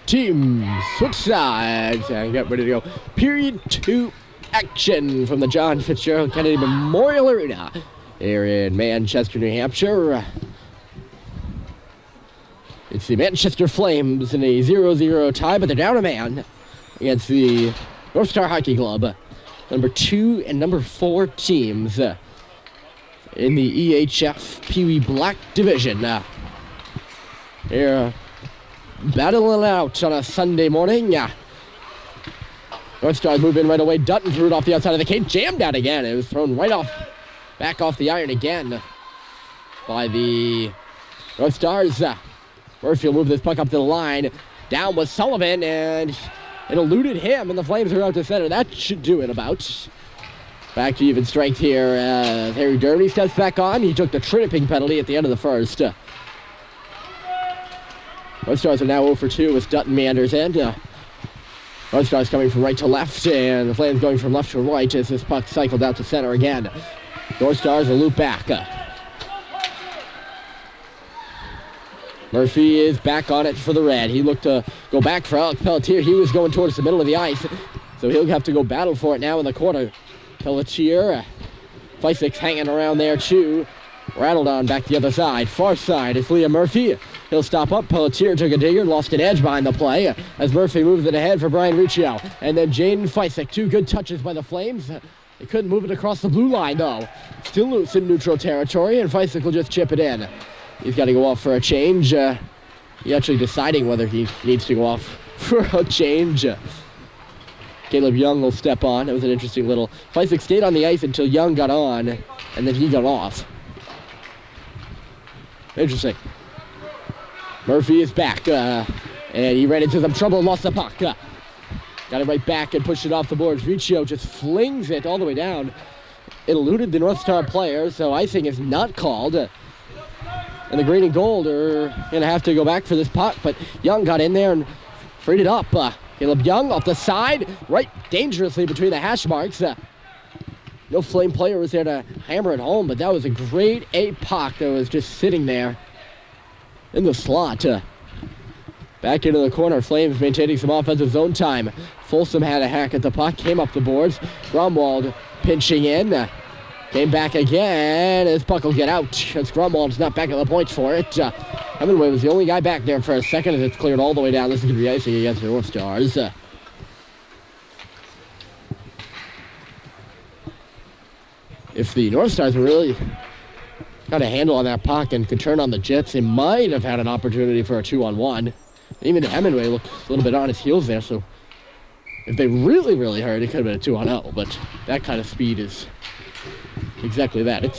teams switch sides and get ready to go. Period 2 action from the John Fitzgerald Kennedy Memorial Arena here in Manchester, New Hampshire. It's the Manchester Flames in a 0-0 tie, but they're down a man against the North Star Hockey Club. Number 2 and number 4 teams in the EHF Pee Wee Black Division. They're battling out on a Sunday morning. Northstars move in right away. Dutton threw it off the outside of the cage. Jammed out again. It was thrown right off, back off the iron again by the Northstars. Murphy will move this puck up to the line. Down was Sullivan, and it eluded him, and the Flames are out to center. That should do it about. Back to even strength here. Harry Dermody steps back on. He took the tripping penalty at the end of the first. Northstars are now 0 for 2 with Dutton meanders in. Northstars coming from right to left, and the Flames going from left to right as this puck cycled out to center again. Northstars will loop back. Murphy is back on it for the red. He looked to go back for Alex Pelletier. He was going towards the middle of the ice, so he'll have to go battle for it now in the corner. Pelletier, Fysik's hanging around there too. Rattled on back the other side. Far side, it's Liam Murphy. He'll stop up. Pelletier took a digger, lost an edge behind the play as Murphy moves it ahead for Brian Riccio. And then Jaden Fysyk, 2 good touches by the Flames. They couldn't move it across the blue line though. Still loose in neutral territory, and Fysyk will just chip it in. He's got to go off for a change. He's actually deciding whether he needs to go off for a change. Caleb Young will step on. It was an interesting little... Fysyk stayed on the ice until Young got on, and then he got off. Interesting. Murphy is back, and he ran into some trouble and lost the puck. Got it right back and pushed it off the boards. Riccio just flings it all the way down. It eluded the North Star player, so icing is not called. And the green and gold are going to have to go back for this puck, but Young got in there and freed it up. Caleb Young off the side, right dangerously between the hash marks. No Flame player was there to hammer it home, but that was a grade A puck that was just sitting there in the slot. Back into the corner, Flames maintaining some offensive zone time. Folsom had a hack at the puck, came up the boards. Gromwald pinching in. Came back again. His puck will get out. As Gromwald's not back at the points for it. Hemingway was the only guy back there for a second, and it's cleared all the way down. This is going to be icing against the North Stars. If the North Stars really got a handle on that puck and could turn on the Jets, they might have had an opportunity for a 2-on-1. Even Hemingway looked a little bit on his heels there, so if they really, really hurried, it could have been a 2-on-0, but that kind of speed is exactly that. It's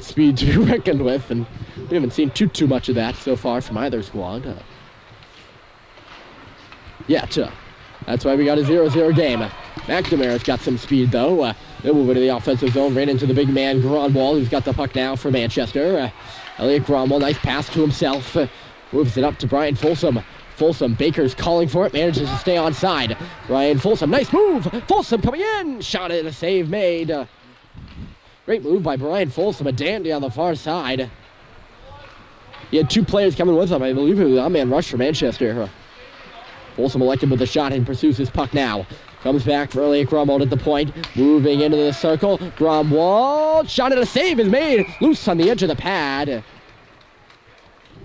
speed to be reckoned with, and we haven't seen too much of that so far from either squad. That's why we got a 0-0 game. McNamara's got some speed, though. They'll move into the offensive zone, ran into the big man, Gromwald, who's got the puck now for Manchester. Elliot Gromwald, nice pass to himself. Moves it up to Brian Folsom. Folsom, Baker's calling for it, manages to stay onside. Brian Folsom, nice move! Folsom coming in! Shot it, a save made. Great move by Brian Folsom, a dandy on the far side. He had 2 players coming with him. I believe it was a man rush for Manchester. Folsom elected with a shot and pursues his puck now. Comes back for Elliot Gromwald at the point. Moving into the circle. Gromwald, shot at a save is made. Loose on the edge of the pad. And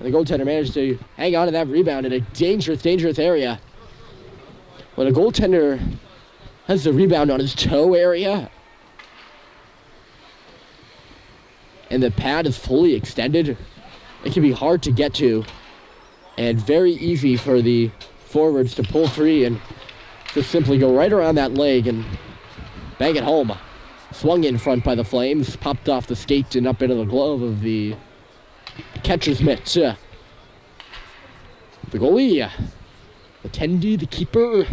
the goaltender managed to hang on to that rebound in a dangerous area. When a goaltender has the rebound on his toe area and the pad is fully extended, it can be hard to get to and very easy for the forwards to pull free and just simply go right around that leg and bang it home. Swung in front by the Flames, popped off the skate and up into the glove of the catcher's mitt. The goalie, the Tendy, the keeper.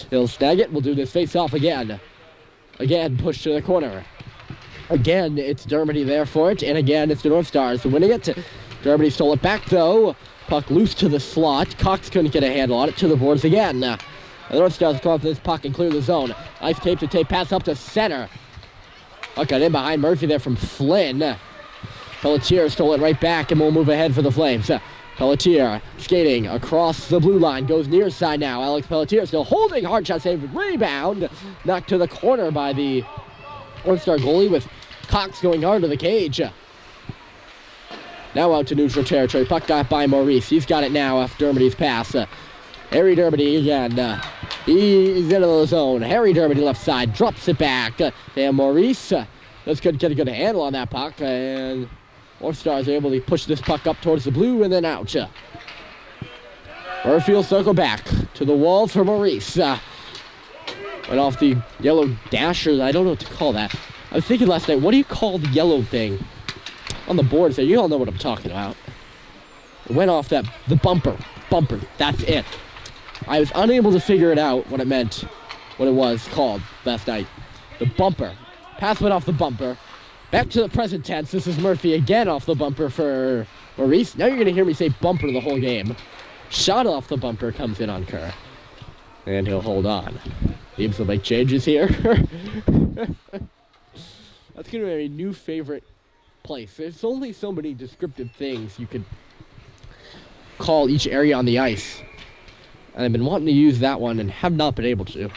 He'll snag it. We'll do this face-off again. Again, push to the corner. Again, it's Dermody there for it. And again, it's the North Stars winning it. Dermody stole it back, though. Puck loose to the slot. Cox couldn't get a handle on it. To the boards again. The North Stars come up to this puck and clear the zone. Nice tape-to-tape pass up to center. Puck got in behind Murphy there from Flynn. Pelletier stole it right back and will move ahead for the Flames. Pelletier skating across the blue line, goes near side now. Alex Pelletier still holding, hard shot save, rebound, knocked to the corner by the Northstar goalie with Cox going hard to the cage. Now out to neutral territory, puck got by Maurice. He's got it now after Dermody's pass. Harry Dermody again. He's into the zone. Harry Dermody left side, drops it back. And Maurice let's get a good handle on that puck, and Northstars are able to push this puck up towards the blue and then out. Murphy will circle back to the wall for Maurice. Went off the yellow dasher. I don't know what to call that. I was thinking last night, what do you call the yellow thing on the board? So you all know what I'm talking about. It went off the bumper. Bumper, that's it. I was unable to figure it out what it meant, what it was called last night. The bumper. Pass went off the bumper. Back to the present tense. This is Murphy again off the bumper for Maurice. Now you're going to hear me say bumper the whole game. Shot off the bumper comes in on Kerr. And he'll hold on. Teams will make changes here. That's going to be a new favorite place. There's only so many descriptive things you could call each area on the ice. And I've been wanting to use that one and have not been able to.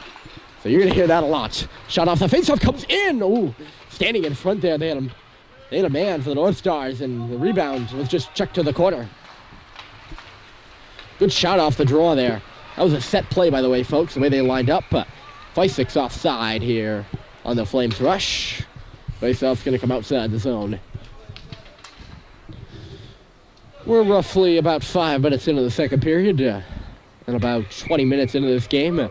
So you're going to hear that a lot. Shot off the faceoff comes in. Ooh, standing in front there. They had a man for the Northstars, and the rebound was just checked to the corner. Good shot off the draw there. That was a set play, by the way, folks, the way they lined up. Fysik's offside here on the Flames rush. Faceoff's going to come outside the zone. We're roughly about 5 minutes into the second period, and about 20 minutes into this game.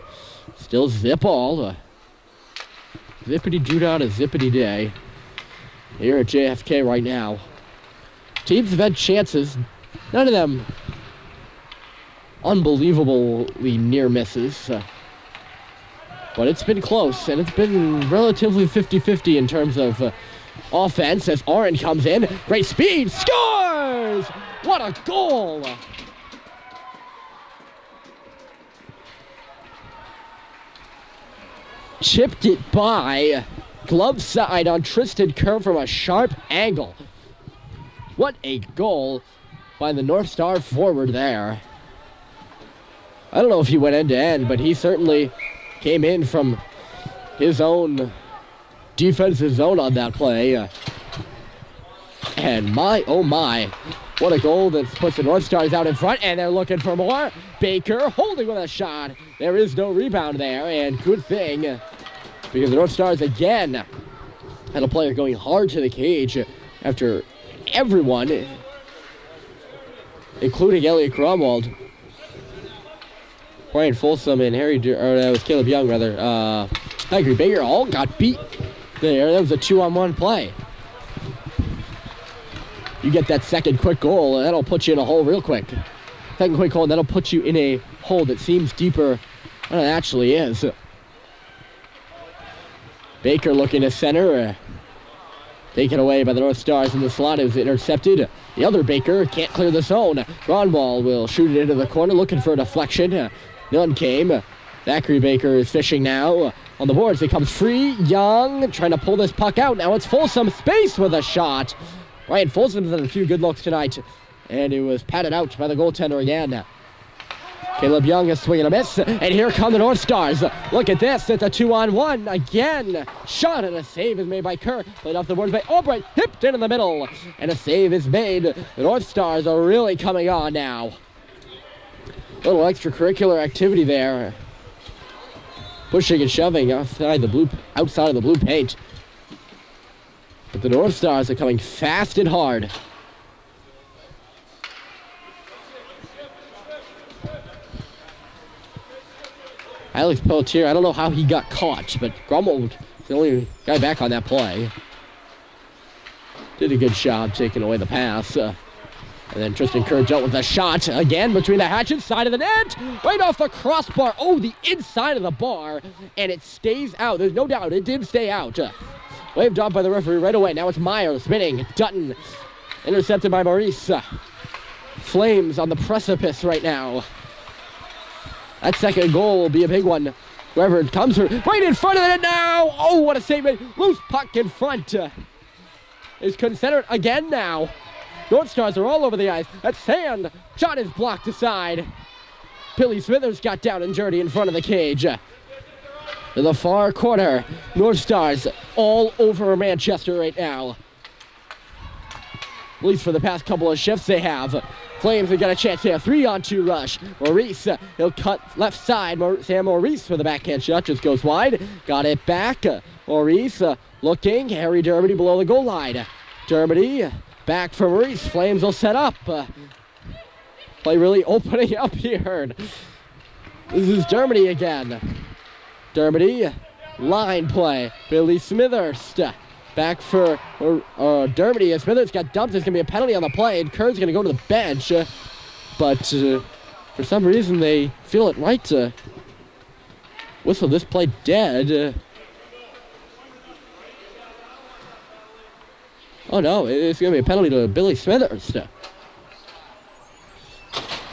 Still zip all. Zippity doo dah to zippity day. Here at JFK right now. Teams have had chances. None of them unbelievably near misses. But it's been close, and it's been relatively 50-50 in terms of offense as Oren comes in. Great speed, scores! What a goal! Chipped it by, glove side on Tristan Kerr from a sharp angle. What a goal by the Northstar forward there. I don't know if he went end to end, but he certainly came in from his own defensive zone on that play. And my, oh my, what a goal that puts the Northstars out in front, and they're looking for more. Baker holding with a shot. There is no rebound there, and good thing, because the Northstars again had a player going hard to the cage after everyone, including Elliot Gromwald, Brian Folsom, and that was Caleb Young, rather. Zachary Baker all got beat there. That was a 2-on-1 play. You get that second quick goal, and that'll put you in a hole real quick. Second quick goal, and that'll put you in a hole that seems deeper than it actually is. Baker looking to center. Taken away by the Northstars in the slot. It was intercepted. The other Baker can't clear the zone. Gronwall will shoot it into the corner, looking for a deflection. None came. Zachary Baker is fishing now on the boards. It comes free. Young trying to pull this puck out. Now it's Folsom space with a shot. Ryan Folsom's had a few good looks tonight, and it was patted out by the goaltender again. Caleb Young is swinging a miss, and here come the Northstars. Look at this, it's a 2-on-1 again. Shot and a save is made by Kerr. Played off the boards by Albright, hipped in the middle, and a save is made. The Northstars are really coming on now. A little extracurricular activity there. Pushing and shoving outside of the blue paint. But the Northstars are coming fast and hard. Alex Pelletier, I don't know how he got caught, but Gromwald was the only guy back on that play. Did a good job taking away the pass. And then Tristan Kerr dealt with a shot again between the hatchets, side of the net, right off the crossbar. Oh, the inside of the bar, and it stays out. There's no doubt it did stay out. Waved off by the referee right away. Now it's Meyer spinning. Dutton intercepted by Maurice. Flames on the precipice right now. That second goal will be a big one. Whoever it comes through, right in front of it now. Oh, what a save. Loose puck in front. Is considered again now. Northstars are all over the ice. That sand shot is blocked aside. Billy Smithers got down and dirty in front of the cage. In the far corner, Northstars all over Manchester right now. At least for the past couple of shifts they have. Flames have got a chance here. 3-on-2 rush. Maurice, he'll cut left side. Sam Maurice for the backhand shot. Just goes wide. Got it back. Maurice looking. Harry Dermody below the goal line. Dermody back for Maurice. Flames will set up. Play really opening up here. This is Dermody again. Dermody, line play. Billy Smithers back for Dermody. Smithers got dumped. There's going to be a penalty on the play, and Kerr's going to go to the bench. But for some reason, they feel it right to whistle this play dead. Oh, no, it's going to be a penalty to Billy Smithers.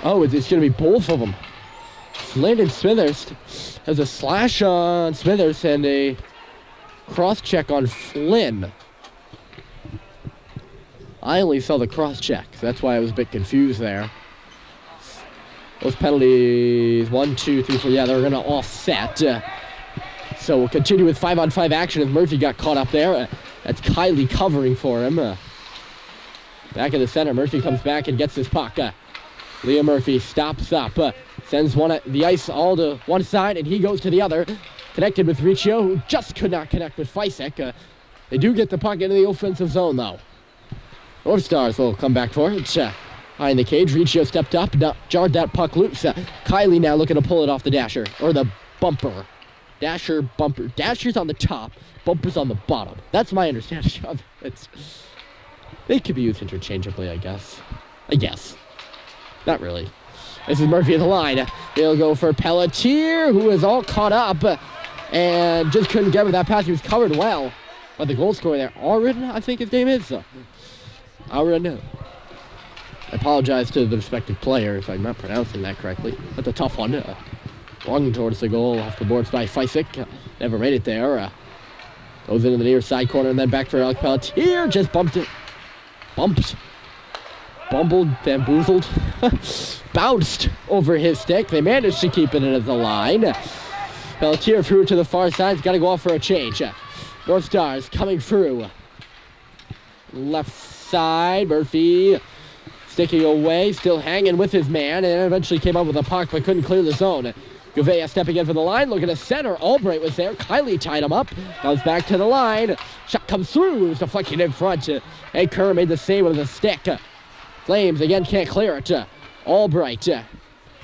Oh, it's going to be both of them. Landon Smithers has a slash on Smithers and a cross-check on Flynn. I only saw the cross-check. That's why I was a bit confused there. Those penalties, 1, 2, 3, 4, yeah, they're going to offset. So we'll continue with 5-on-5 action as Murphy got caught up there. That's Kylie covering for him. Back in the center, Murphy comes back and gets his puck. Leah Murphy stops up, sends the ice all to one side, and he goes to the other. Connected with Riccio, who just could not connect with Fisek. They do get the puck into the offensive zone, though. Northstars will come back for it. High in the cage, Riccio stepped up, jarred that puck loose. Kylie now looking to pull it off the dasher, or the bumper. Dasher, bumper. Dasher's on the top, bumper's on the bottom. That's my understanding of it. They could be used interchangeably, I guess. Not really. This is Murphy at the line. He'll go for Pelletier, who is all caught up and just couldn't get with that pass. He was covered well by the goal scorer there. Aaron, I think his name is. Aaron. I apologize to the respective players if I'm not pronouncing that correctly. That's a tough one. Long towards the goal, off the boards by Fisek. Never made it there. Goes into the near side corner and then back for Alex Pelletier. Just bumped it. Bumbled, bamboozled, bounced over his stick. They managed to keep it into the line. Pelletier threw it to the far side. He's got to go off for a change. Northstars coming through. Left side, Murphy sticking away, still hanging with his man, and eventually came up with a puck but couldn't clear the zone. Gouveia stepping in for the line, looking at center. Albright was there. Kylie tied him up. Comes back to the line. Shot comes through. It was deflected in front. And Kerr made the save with a stick. Flames again can't clear it. Albright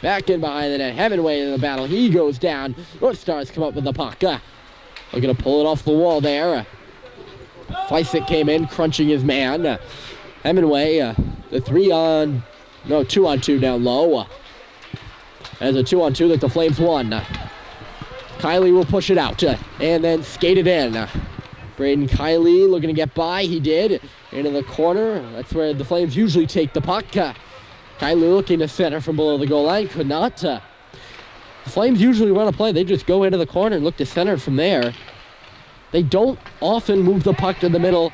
back in behind the net. Hemingway in the battle. He goes down. Northstars come up with the puck. Looking to pull it off the wall there. Fisek came in, crunching his man. Hemingway, the 2-on-2 down low. As a 2-on-2 that the Flames won. Kylie will push it out and then skate it in. Braden Kylie looking to get by. He did. Into the corner. That's where the Flames usually take the puck. Kylie looking to center from below the goal line. Could not. The Flames usually run a play. They just go into the corner and look to center from there. They don't often move the puck to the middle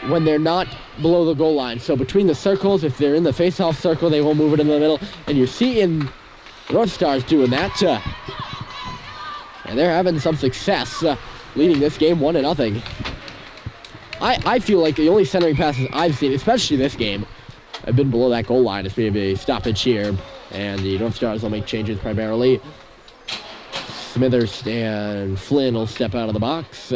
when they're not below the goal line. So between the circles, if they're in the face-off circle, they won't move it in the middle. And you're seeing the Northstars doing that. And they're having some success leading this game 1-0. I feel like the only centering passes I've seen, especially this game, have been below that goal line. It's maybe a stoppage here. And the Northstars will make changes primarily. Smithers and Flynn will step out of the box.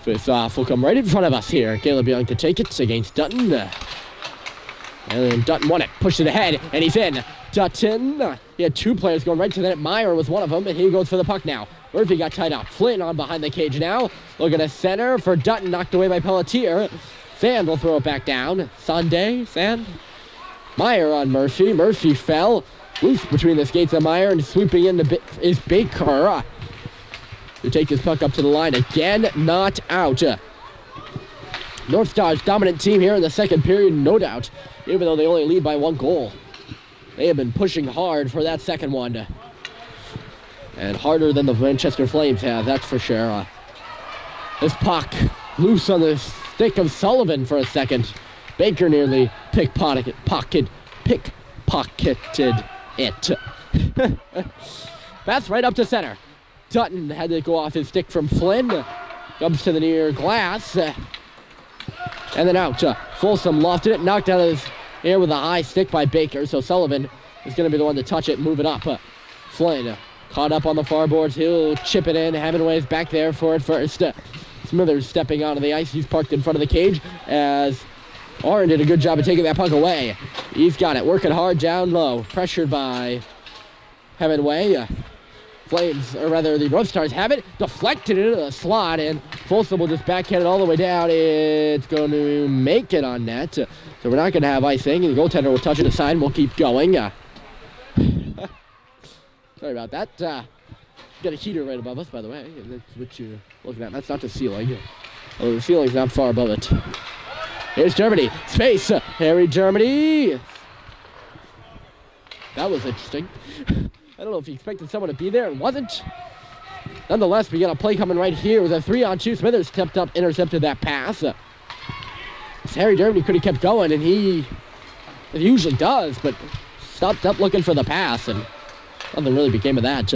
Face-off will come right in front of us here. Caleb Young to take it against Dutton. And then Dutton won it, pushed it ahead, and he's in. Dutton, he had two players going right to the net. Meyer was one of them, and he goes for the puck now. Murphy got tied up. Flynn on behind the cage now. Looking to center for Dutton, knocked away by Pelletier. Sand will throw it back down. Sand. Meyer on Murphy. Murphy fell. Loose between the skates of Meyer and sweeping into is Baker. To take this puck up to the line again, not out. Northstars dominant team here in the second period, no doubt, even though they only lead by 1 goal. They have been pushing hard for that second one. And harder than the Manchester Flames have, that's for sure. This puck loose on the stick of Sullivan for a second. Baker nearly pickpocketed it. Pass right up to center. Dutton had to go off his stick from Flynn. Comes to the near glass. And then out. Folsom lofted it, knocked out of his air with a high stick by Baker. So Sullivan is going to be the one to touch it, move it up. Flynn caught up on the far boards. He'll chip it in. Hemingway's back there for it first. Smithers stepping onto the ice. He's parked in front of the cage as Oren did a good job of taking that puck away. He's got it, working hard down low. Pressured by Hemingway. Flames, or rather the Northstars have it. Deflected into the slot, and Folsom will just backhand it all the way down. It's going to make it on net. So we're not going to have icing, and the goaltender will touch it aside. We'll keep going. Sorry about that. Got a heater right above us, by the way. That's what you're looking at. That's not the ceiling. Oh, the ceiling's not far above it. Here's Germany. Space. Harry Germany. That was interesting. I don't know if he expected someone to be there and wasn't. Nonetheless, we got a play coming right here with a 3-on-2. Smithers stepped up, intercepted that pass. Harry Germany could have kept going, and he usually does, but stopped up looking for the pass, and nothing really became of that.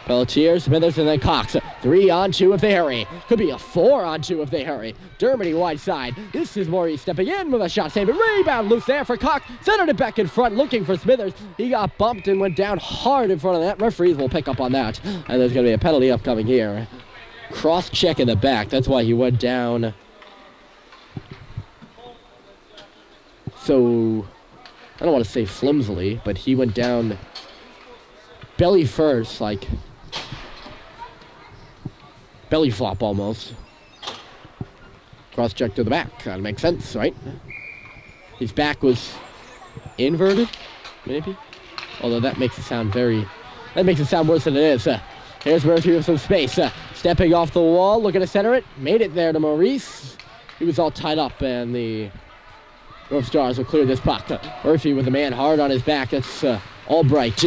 Pelletier, Smithers, and then Cox. 3-on-2 if they hurry. Could be a 4-on-2 if they hurry. Germany wide side. This is Maurice stepping in with a shot save. Rebound loose there for Cox. Centered it back in front, looking for Smithers. He got bumped and went down hard in front of that. Referees will pick up on that. And there's going to be a penalty upcoming here. Cross check in the back. That's why he went down. So, I don't want to say flimsily, but he went down belly first, like belly flop almost. Cross check to the back. That makes sense, right? His back was inverted, maybe? Although that makes it sound worse than it is. Here's Murphy with some space. Stepping off the wall, looking to center it. Made it there to Maurice. He was all tied up, and the Northstars will clear this puck. Murphy with a man hard on his back. That's Albright.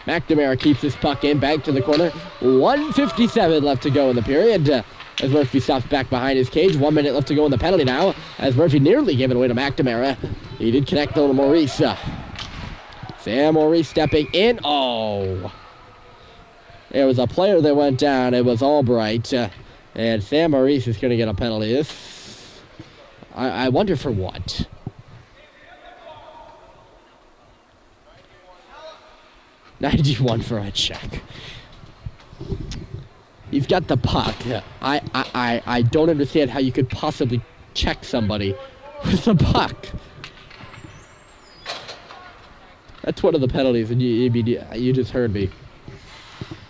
McNamara keeps this puck in, back to the corner. 1:57 left to go in the period. As Murphy stops back behind his cage. 1 minute left to go in the penalty now. As Murphy nearly gave it away to McNamara. He did connect though to Maurice. Sam Maurice stepping in. Oh. There was a player that went down. It was Albright. And Sam Maurice is going to get a penalty. This, I wonder for what. $91 for a check. You've got the puck. I don't understand how you could possibly check somebody with the puck. That's one of the penalties, and you just heard me.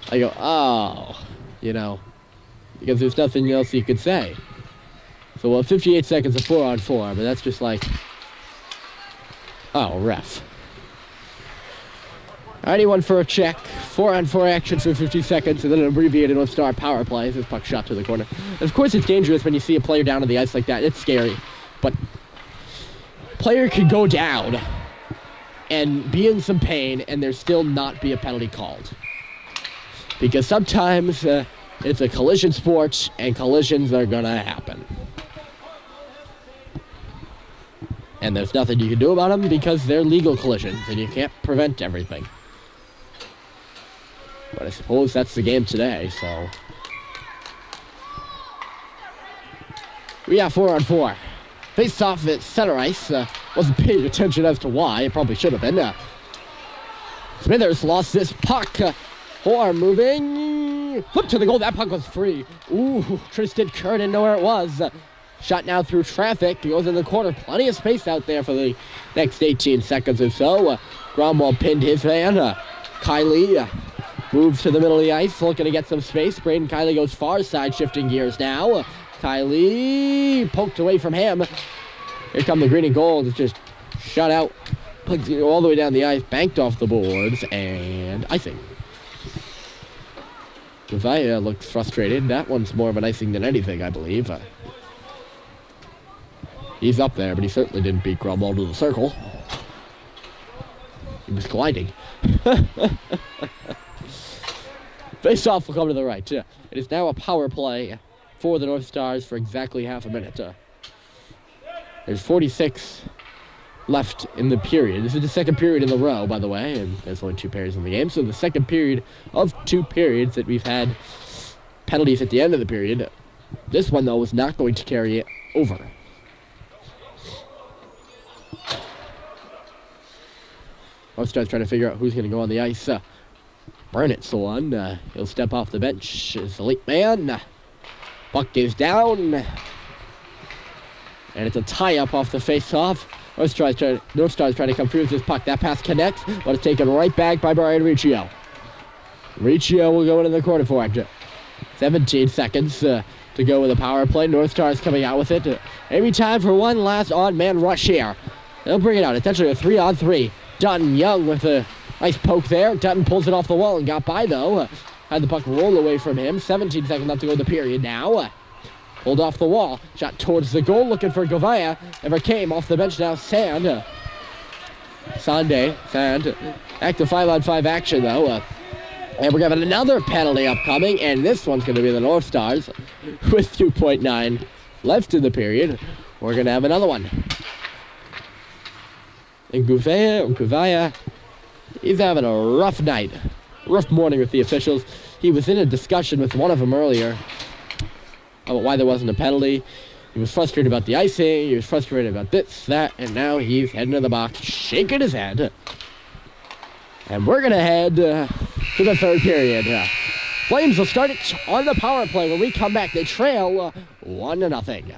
I go, oh, you know, because there's nothing else you could say. So, well, 58 seconds of 4-on-4, but that's just like, oh, ref. 91 for a check, 4-on-4 action for 50 seconds, and then an abbreviated Northstar power play. This puck shot to the corner. And of course, it's dangerous when you see a player down on the ice like that. It's scary. But player could go down and be in some pain, and there still not be a penalty called. Because sometimes it's a collision sport, and collisions are going to happen. And there's nothing you can do about them because they're legal collisions, and you can't prevent everything. But I suppose that's the game today, so. We have 4-on-4. Face off at center ice. Wasn't paying attention as to why. It probably should have been. Smithers lost this puck. Horn moving. Flip to the goal. That puck was free. Ooh, Tristan Kerr didn't know where it was. Shot now through traffic. He goes in the corner. Plenty of space out there for the next 18 seconds or so. Gromwell pinned his man. Kiley moves to the middle of the ice, looking to get some space. Braden Kiley goes far side, shifting gears now. Kiley poked away from him. Here come the green and gold. It's just shot out. Pugs all the way down the ice, banked off the boards, and icing. Gavaya looks frustrated. That one's more of an icing than anything, I believe. He's up there, but he certainly didn't beat Gromwell to the circle. He was gliding. Face off will come to the right. It is now a power play for the Northstars for exactly half a minute. There's 46 left in the period. This is the second period in a row, by the way, and there's only 2 periods in the game. So the second period of 2 periods that we've had penalties at the end of the period. This one, though, was not going to carry it over. Northstars trying to figure out who's going to go on the ice. Burnett's the one. He'll step off the bench as the late man. Puck is down. And it's a tie-up off the face-off. Northstars trying to come through with this puck. That pass connects, but it's taken right back by Brian Riccio. Riccio will go into the corner for it. 17 seconds to go with a power play. Northstars coming out with it. Maybe time for one last on-man rush here. They'll bring it out. It's actually a 3-on-3. Dutton Young with a nice poke there. Dutton pulls it off the wall and got by, though. Had the puck roll away from him. 17 seconds left to go in the period now. Pulled off the wall. Shot towards the goal, looking for Govaya. Never came. Off the bench now, Sand. Sand. Back to 5-on-5 action, though. And we're having another penalty upcoming, and this one's going to be the Northstars with 2.9 left in the period. We're going to have another one. And Govaya, he's having a rough night. Rough morning with the officials. He was in a discussion with one of them earlier about why there wasn't a penalty. He was frustrated about the icing. He was frustrated about this, that, and now he's heading to the box, shaking his head. And we're going to head to the third period. Flames will start it on the power play. When we come back, they trail 1-0.